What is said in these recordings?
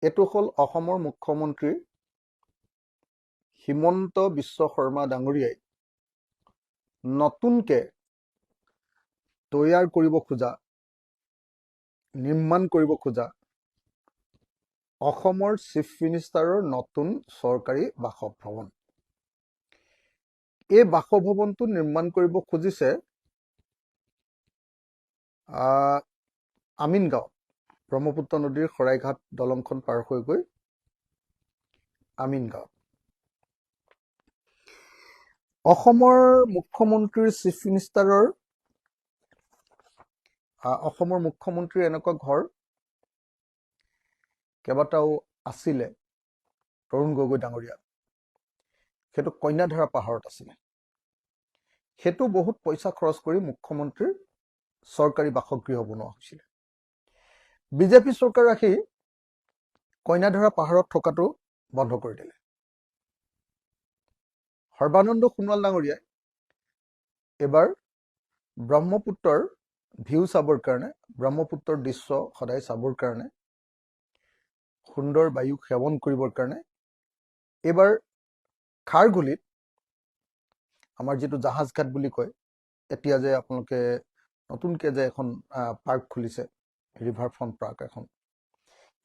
এটো হল অসমৰ মুখ্যমন্ত্ৰী হিমন্ত বিশ্ব শৰ্মা ডাঙৰীয়াই নতুনকে তৈয়াৰ কৰিব খোজা নিৰ্মাণ কৰিব খোজা অসমৰ চিফ মিনিষ্টাৰৰ নতুন চৰকাৰী বাসভৱন। এই বাসভৱনটো নিৰ্মাণ কৰিব খুজিছে আমিনগাঁও, ব্ৰহ্মপুত্ৰ নদীৰ শৰাইঘাট দলংখন পাৰ হৈ গৈ আমিনগাঁও। অসমৰ মুখ্যমন্ত্ৰীৰ চিফ মিনিষ্টাৰৰ অসমৰ মুখ্যমন্ত্ৰীৰ এনেকুৱা ঘৰ কেইবাটাও আছিলে তৰুণ গগৈ ডাঙৰীয়া, সেইটো কন্যাধৰা পাহাৰত আছিলে। সেইটো বহুত পইচা খৰচ কৰি মুখ্যমন্ত্ৰীৰ চৰকাৰী বাসগৃহ বনোৱা হৈছিলে। বিজেপি চৰকাৰ আহি কন্যাধৰা পাহাৰত থকাটো বন্ধ কৰি দিলে। সৰ্বানন্দ সোণোৱাল ডাঙৰীয়াই এবাৰ ব্ৰহ্মপুত্ৰৰ ভিউ চাবৰ কাৰণে, ব্ৰহ্মপুত্ৰৰ দৃশ্য সদায় চাবৰ কাৰণে, সুন্দৰ বায়ু সেৱন কৰিবৰ কাৰণে এবাৰ খাৰঘুলিত আমাৰ যিটো জাহাজ ঘাট বুলি কয়, এতিয়া যে আপোনালোকে নতুনকে যে এখন পাৰ্ক খুলিছে, ৰিভাৰ ফ্ৰণ্ট পাৰ্ক এখন,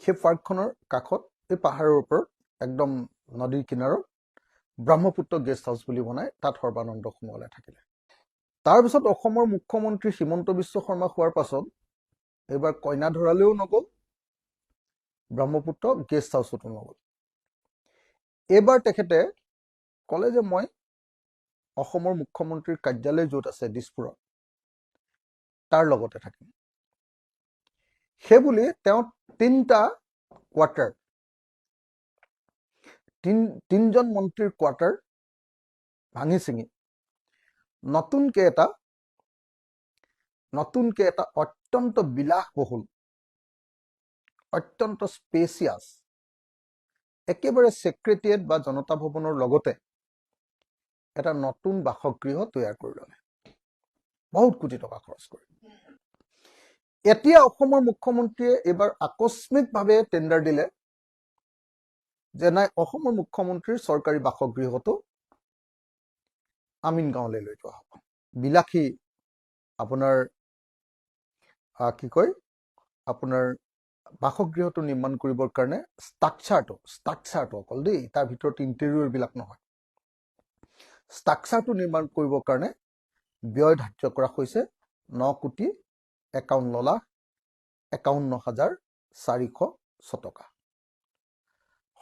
সেই পাৰ্কখনৰ কাষত এই পাহাৰৰ ওপৰত একদম নদীৰ কিনাৰত ব্ৰহ্মপুত্ৰ গেষ্ট হাউচ বুলি বনাই তাত সৰ্বানন্দ সোণোৱালে থাকিলে। তাৰপিছত অসমৰ মুখ্যমন্ত্ৰী হিমন্ত বিশ্ব শৰ্মা হোৱাৰ পাছত এইবাৰ কন্যাধৰালৈও নগ'ল, ব্ৰহ্মপুত্ৰ গেষ্ট হাউচতো নগ'ল। এইবাৰ তেখেতে ক'লে যে মই অসমৰ মুখ্যমন্ত্ৰীৰ কাৰ্যালয় য'ত আছে দিছপুৰত তাৰ লগতে থাকিম। সেইবুলি তেওঁ তিনজন মন্ত্ৰীৰ কোৱাৰ্টাৰ ভাঙি ছিঙি নতুনকে এটা অত্যন্ত বিলাসবহুল, অত্যন্ত স্পেচিয়াছ, একেবাৰে ছেক্ৰেটেৰিয়েট বা জনতা ভৱনৰ লগতে এটা নতুন বাসগৃহ তৈয়াৰ কৰি ল'লে, বহুত কোটি টকা খৰচ কৰি। এতিয়া অসমৰ মুখ্যমন্ত্ৰীয়ে এইবাৰ আকস্মিকভাৱে টেণ্ডাৰ দিলে যে নাই, অসমৰ মুখ্যমন্ত্ৰীৰ চৰকাৰী বাসগৃহটো আমিনগাঁৱলৈ লৈ যোৱা হ'ব। বিলাসী আপোনাৰ আপোনাৰ বাসগৃহটো নিৰ্মাণ কৰিবৰ কাৰণে ষ্ট্ৰাকচাৰটো অকল দেই, তাৰ ভিতৰত ইণ্টেৰিয়ৰ বিলাক নহয়, ষ্ট্ৰাকচাৰটো নিৰ্মাণ কৰিবৰ কাৰণে ব্যয় ধাৰ্য কৰা হৈছে 9,51,406 টকা।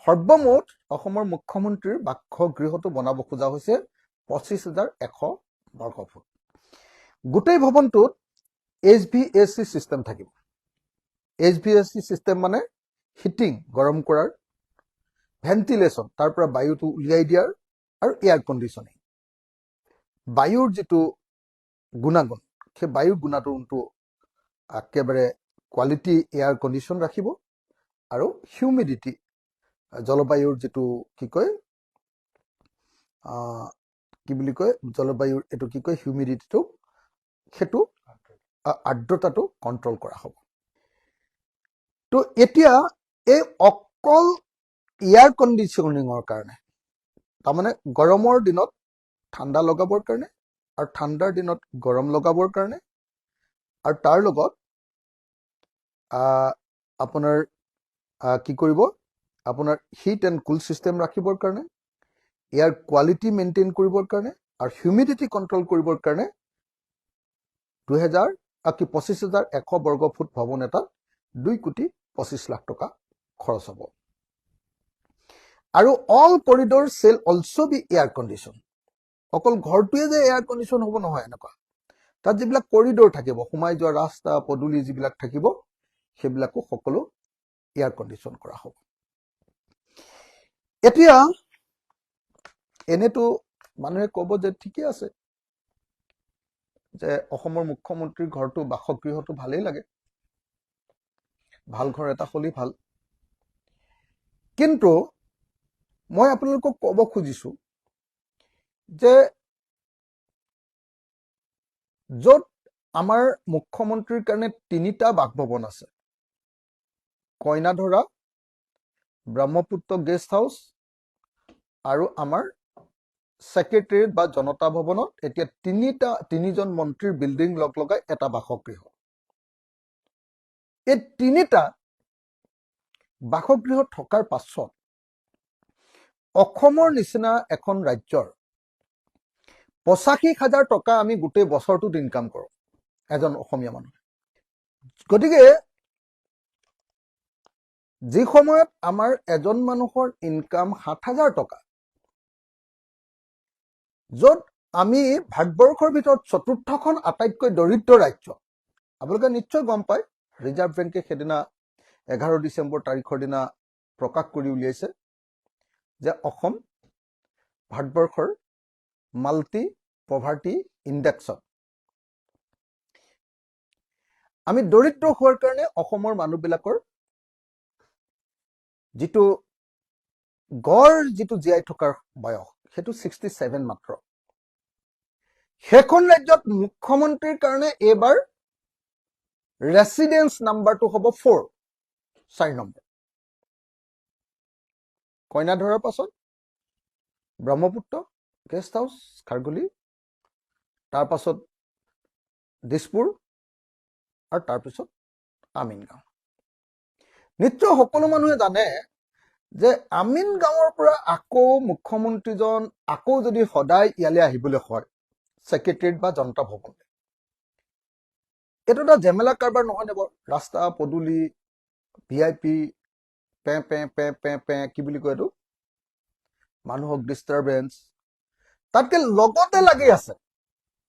সৰ্বমুঠ অসমৰ মুখ্যমন্ত্ৰীৰ বাসগৃহটো বনাব খোজা হৈছে 25,100 বৰ্গ ফুট। গোটেই ভৱনটোত HVAC চিষ্টেম থাকিব। HVAC চিষ্টেম মানে হিটিং, গৰম কৰাৰ, ভেন্টিলেশ্যন, তাৰ পৰা বায়ুটো উলিয়াই দিয়াৰ, আৰু এয়াৰ কণ্ডিশ্যনিং। বায়ুৰ যিটো গুণাগুণ, সেই বায়ুৰ গুণাগুণটো একেবাৰে কোৱালিটি এয়াৰ কণ্ডিশ্যন ৰাখিব, আৰু হিউমিডিটি, জলবায়ুৰ যিটো জলবায়ুৰ এইটো হিউমিডিটিটো, সেইটো আৰ্দ্ৰতাটো কণ্ট্ৰল কৰা হ'ব। তো এতিয়া এই অকল এয়াৰ কণ্ডিশ্যনিঙৰ কাৰণে, তাৰমানে গৰমৰ দিনত ঠাণ্ডা লগাবৰ কাৰণে আৰু ঠাণ্ডাৰ দিনত গৰম লগাবৰ কাৰণে, আৰু তাৰ লগত আপোনাৰ আপোনাৰ হিট এণ্ড কুল চিষ্টেম ৰাখিবৰ কাৰণে, এয়াৰ কোৱালিটি মেইনটেইন কৰিবৰ কাৰণে, আৰু হিউমিডিটি কণ্ট্ৰল কৰিবৰ কাৰণে 25,100 বৰ্গ ফুট ভৱন এটাত 2,25,00,000 টকা খৰচ হ'ব। আৰু all corridor shall also' be air condition. অকল ঘৰটোৱে যে এয়াৰ কণ্ডিশ্যন হ'ব নহয় এনেকুৱা, তাত যিবিলাক কৰিডৰ থাকিব, সোমাই যোৱা ৰাস্তা পদূলি যিবিলাক থাকিব, সেইবিলাকো সকলো এয়াৰ কণ্ডিশ্যন কৰা হ'ব। এতিয়া এনেতো মানুহে ক'ব যে ঠিকে আছে, যে অসমৰ মুখ্যমন্ত্ৰীৰ ঘৰটো, বাসগৃহটো ভালেই লাগে, ভাল ঘৰ এটা হ'লেই ভাল। কিন্তু মই আপোনালোকক ক'ব খুজিছো যে য'ত আমাৰ মুখ্যমন্ত্ৰীৰ কাৰণে 3টা বাসভৱন আছে, কইনাধৰা, ব্ৰহ্মপুত্ৰ গেষ্ট হাউচ আৰু আমাৰ সেক্ৰেটাৰিয়েট বা জনতা ভৱনত এতিয়া তিনিজন মন্ত্ৰীৰ বিল্ডিং লগ লগাই এটা বাসগৃহ। এই তিনিটা বাসগৃহ থকাৰ পাছত অসমৰ নিচিনা এখন ৰাজ্যৰ ৮৫,০০০ টকা আমি গোটেই বছৰটোত ইনকাম কৰোঁ এজন অসমীয়া মানুহে। গতিকে যি সময়ত আমাৰ এজন মানুহৰ ইনকাম ৭,০০০ টকা, য'ত আমি ভাৰতবৰ্ষৰ ভিতৰত চতুৰ্থখন আটাইতকৈ দৰিদ্ৰ ৰাজ্য। আপোনালোকে নিশ্চয় গম পায়, ৰিজাৰ্ভ বেংকে সেইদিনা 11 ডিচেম্বৰ তাৰিখৰ দিনা প্ৰকাশ কৰি উলিয়াইছে যে অসম ভাৰতবৰ্ষৰ মাল্টি পভাৰ্টি ইণ্ডেক্সত আমি দৰিদ্ৰ হোৱাৰ কাৰণে অসমৰ মানুহবিলাকৰ যিটো গড় যিটো জীয়াই থকাৰ বয়স সেইটো 67 মাত্ৰ। সেইখন ৰাজ্যত মুখ্যমন্ত্ৰীৰ কাৰণে এইবাৰ ৰেচিডেন্স নাম্বাৰটো হ'ব 4 নম্বৰ। কইনা ধৰাৰ পাছত ব্ৰহ্মপুত্ৰ গেষ্ট হাউচ খাৰগুলি, তাৰ পাছত দিছপুৰ আৰু তাৰপিছত আমিনগাঁও। নিশ্চয় সকলো মানুহে জানে যে আমিনগাঁৱৰ পৰা আকৌ মুখ্যমন্ত্ৰীজন আকৌ যদি সদায় ইয়ালৈ আহিবলৈ হয় সেক্ৰেটাৰিয়েট বা জনতা ভৱন, এইটো এটা জেমেলা কাৰবাৰ নহয় নে বাৰু? ৰাস্তা পদূলি VIP pay pay pay pay pay কি বুলি কয় এইটো, মানুহক ডিষ্টাৰবেন্স, তাতকে লগতে লাগি আছে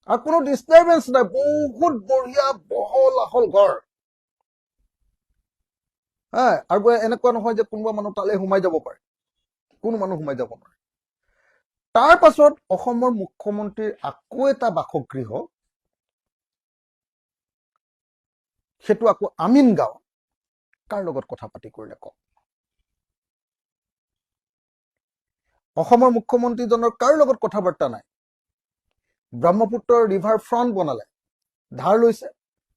আৰু কোনো ডিষ্টাৰবেন্স নাই, বহুত বঢ়িয়া বহল আহল ঘৰ। আৰু এনেকুৱা নহয় যে কোনোবা মানুহ তালৈ সোমাই যাব পাৰে, কোনো মানুহ সোমাই যাব নোৱাৰে। তাৰ পাছত অসমৰ মুখ্যমন্ত্ৰীৰ আকৌ এটা বাসগৃহ, সেইটো আকৌ আমিনগাঁও। কাৰ লগত কথা পাতি কৰিলে কওক? অসমৰ মুখ্যমন্ত্ৰীজনৰ কাৰ লগত কথা বাৰ্তা নাই? ব্ৰহ্মপুত্ৰ ৰিভাৰ ফ্ৰণ্ট বনালে, ধাৰ লৈছে,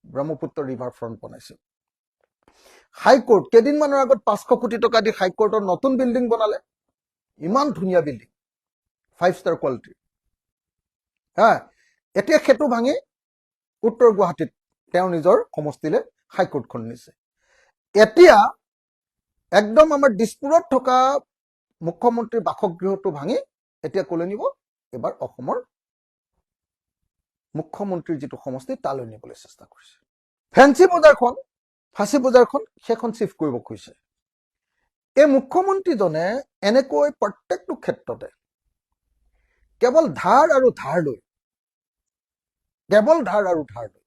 ব্ৰহ্মপুত্ৰ ৰিভাৰ ফ্ৰণ্ট বনাইছে। হাইকোৰ্ট কেইদিনমানৰ আগত 500 কোটি টকা দি হাইকোৰ্টৰ নতুন বিল্ডিং বনালে, ইমান ধুনীয়া বিল্ডিং, 5 ষ্টাৰ কোৱালিটি। এতিয়া সেইটো ভাঙি উত্তৰ গুৱাহাটীত তেওঁ নিজৰ সমষ্টিলে হাইকোৰ্টখন নিছে। এতিয়া একদম আমাৰ দিছপুৰত থকা মুখ্যমন্ত্ৰীৰ বাসগৃহটো ভাঙি এতিয়া কলৈ নিব? এবাৰ অসমৰ মুখ্যমন্ত্ৰীৰ যিটো সমষ্টি তালৈ নিবলৈ চেষ্টা কৰিছে। ফেঞ্চি বজাৰখন, ফাঁচী বজাৰখন, সেইখন চিফ্ট কৰিব খুজিছে। এই মুখ্যমন্ত্ৰীজনে এনেকৈ প্ৰত্যেকটো ক্ষেত্ৰতে কেৱল ধাৰ আৰু ধাৰ লৈ, কেৱল ধাৰ আৰু ধাৰ লৈ।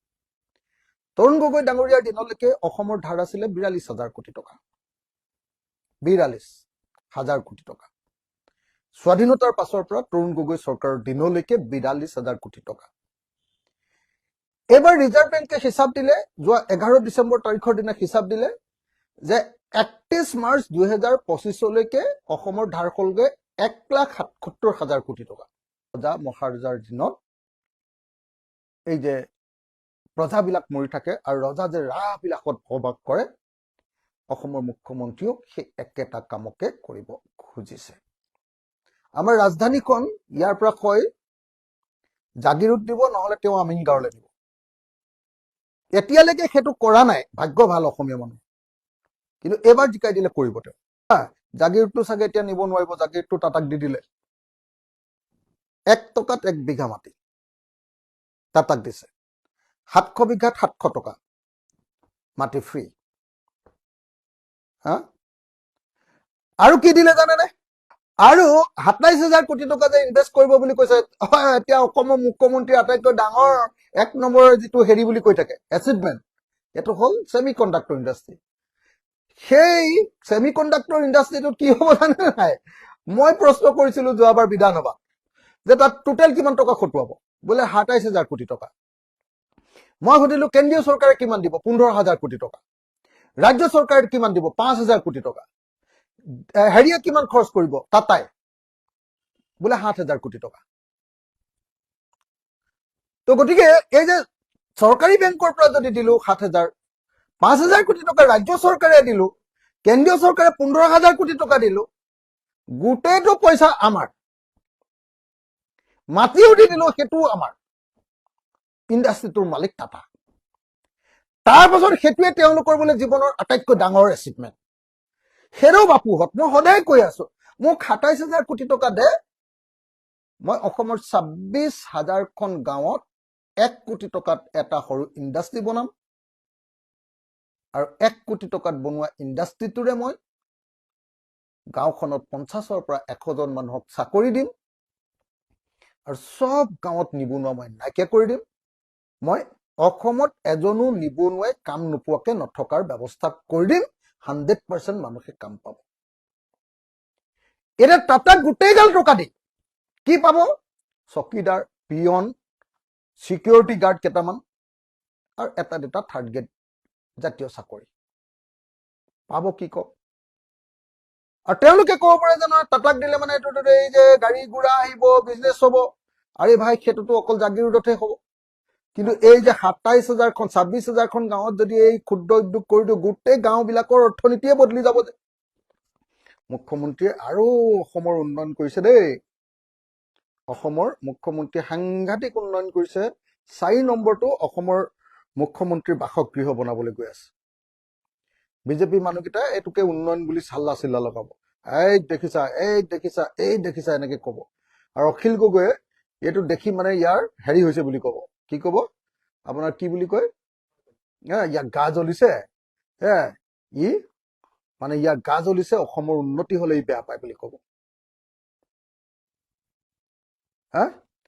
তৰুণ গগৈ ডাঙৰীয়াৰ দিনলৈকে অসমৰ ধাৰ আছিলে 42,000 কোটি টকা, 42,000 কোটি টকা। স্বাধীনতাৰ পাছৰ পৰা তৰুণ গগৈ চৰকাৰৰ দিনলৈকে 42,000 কোটি টকা। এইবাৰ ৰিজাৰ্ভ বেংকে হিচাপ দিলে, যোৱা 11 ডিচেম্বৰ তাৰিখৰ দিনা হিচাপ দিলে যে 31 মাৰ্চ 2025লৈকে অসমৰ ধাৰ হ'লগৈ 1,77,000 কোটি টকা। ৰজা মহাৰজাৰ দিনত এই যে প্ৰজাবিলাক মৰি থাকে আৰু ৰজা যে ৰাহবিলাকত ভৰবাস কৰে, অসমৰ মুখ্যমন্ত্ৰীও সেই একেটা কামকে কৰিব খুজিছে। আমাৰ ৰাজধানীখন ইয়াৰ পৰা কয় জাগিৰোড দিব, নহলে তেওঁ আমিনগাঁৱলৈ দিব। এতিয়ালৈকে সেইটো কৰা নাই, ভাগ্য ভাল অসমীয়া মানুহ, কিন্তু এবাৰ জিকাই দিলে কৰিব তেওঁ। জাগিৰোডটো চাগে এতিয়া নিব নোৱাৰিব, জাগিৰোডটো টাটাক দি দিলে। 1 টকাত 1 বিঘা মাটি টাটাক দিছে, 700 বিঘাত 700 টকা মাটি ফ্ৰী। আৰু কি দিলে জানেনে? আৰু 27,000 কোটি টকা যে ইনভেষ্ট কৰিব বুলি কৈছে। এতিয়া অসমৰ মুখ্যমন্ত্ৰী আটাইতকৈ ডাঙৰ 1 নম্বৰৰ যিটো হেৰি বুলি কৈ থাকে এচিভমেণ্ট, এইটো হ'ল ছেমি কণ্ডাক্টৰ ইণ্ডাষ্ট্ৰী। সেই ছেমি কণ্ডাক্টৰ ইণ্ডাষ্ট্ৰীটোত কি হ'ব জানে নাই? মই প্ৰশ্ন কৰিছিলো যোৱাবাৰ বিধানসভাত যে তাত টোটেল কিমান টকা খটুৱাব, বোলে 27,000 কোটি টকা। মই সুধিলো কেন্দ্ৰীয় চৰকাৰে কিমান দিব, 15,000 কোটি টকা। ৰাজ্য চৰকাৰে কিমান দিব, 5,000 কোটি টকা। হেৰিয়ে কিমান খৰচ কৰিব, টাটাই বোলে 7,000 কোটি টকা। তো গতিকে এই যে চৰকাৰী বেংকৰ পৰা যদি দিলো 7,000, 5,000 কোটি টকা ৰাজ্য চৰকাৰে দিলো, কেন্দ্ৰীয় চৰকাৰে 15,000 কোটি টকা দিলো, গোটেইটো পইচা আমাৰ, মাটিও দি দিলো, সেইটোও আমাৰ, ইণ্ডাষ্ট্ৰিটোৰ মালিক টাটা। তাৰ পাছত সেইটোৱে তেওঁলোকৰ বোলে জীৱনৰ আটাইতকৈ ডাঙৰ এচিভমেণ্ট। হেৰৌ বাপুহঁত, মই সদায় কৈ আছো, মোক 27,000 কোটি টকা দে, মই অসমৰ 26,000খন গাঁৱত 1 কোটি টকাত এটা সৰু ইণ্ডাষ্ট্ৰি বনাম, আৰু 1 কোটি টকাত বনোৱা ইণ্ডাষ্ট্ৰিটোৰে মই গাঁওখনত 50ৰ পৰা 100জন মানুহক চাকৰি দিম, আৰু সব গাঁৱত নিবনুৱা মই নাইকিয়া কৰি দিম। মই অসমত এজনো নিবনুৱাই কাম নোপোৱাকে নথকাৰ ব্যৱস্থা কৰি দিম, 100% মানুহে কাম পাব। এতিয়া টাটাক গোটেইগাল টকা দি কি পাব? চকীদাৰ, পিয়ন, সিকিউৰিটি গাৰ্ড কেইটামান, আৰু এটা দুটা থাৰ্ড গ্ৰেড জাতীয় চাকৰি পাব। কি কওক? আৰু তেওঁলোকে ক'ব পাৰে যে নহয়, টাটাক দিলে মানে এইটো এই যে গাড়ী গুড়া আহিব, বিজনেছ হ'ব। আৰে ভাই, সেইটোতো অকল জাগিৰোডতহে হ'ব। কিন্তু এই যে 27,000খন 26,000খন গাঁৱত যদি এই ক্ষুদ্ৰ উদ্যোগ কৰি দিওঁ, গোটেই গাঁওবিলাকৰ অৰ্থনীতিয়ে বদলি যাব। যে মুখ্যমন্ত্ৰীয়ে আৰু অসমৰ উন্নয়ন কৰিছে দেই। অসমৰ মুখ্যমন্ত্ৰীয়ে সাংঘাতিক উন্নয়ন কৰিছে। 4 নম্বৰটো অসমৰ মুখ্যমন্ত্ৰীৰ বাসগৃহ বনাবলৈ গৈ আছে। বিজেপি মানুহকেইটা এইটোকে উন্নয়ন বুলি চাল্লা চিল্লা লগাব। এই দেখিছা, এই দেখিছা, এই দেখিছা, এনেকে কব। আৰু অখিল গগৈয়ে এইটো দেখি মানে ইয়াৰ হেৰি হৈছে বুলি কব। কি কব? আপোনাৰ কি বুলি কয়? ইয়াৰ গা জ্বলিছে, ই মানে ইয়াৰ গা জ্বলিছে, অসমৰ উন্নতি হলে ই বেয়া পায় বুলি কব।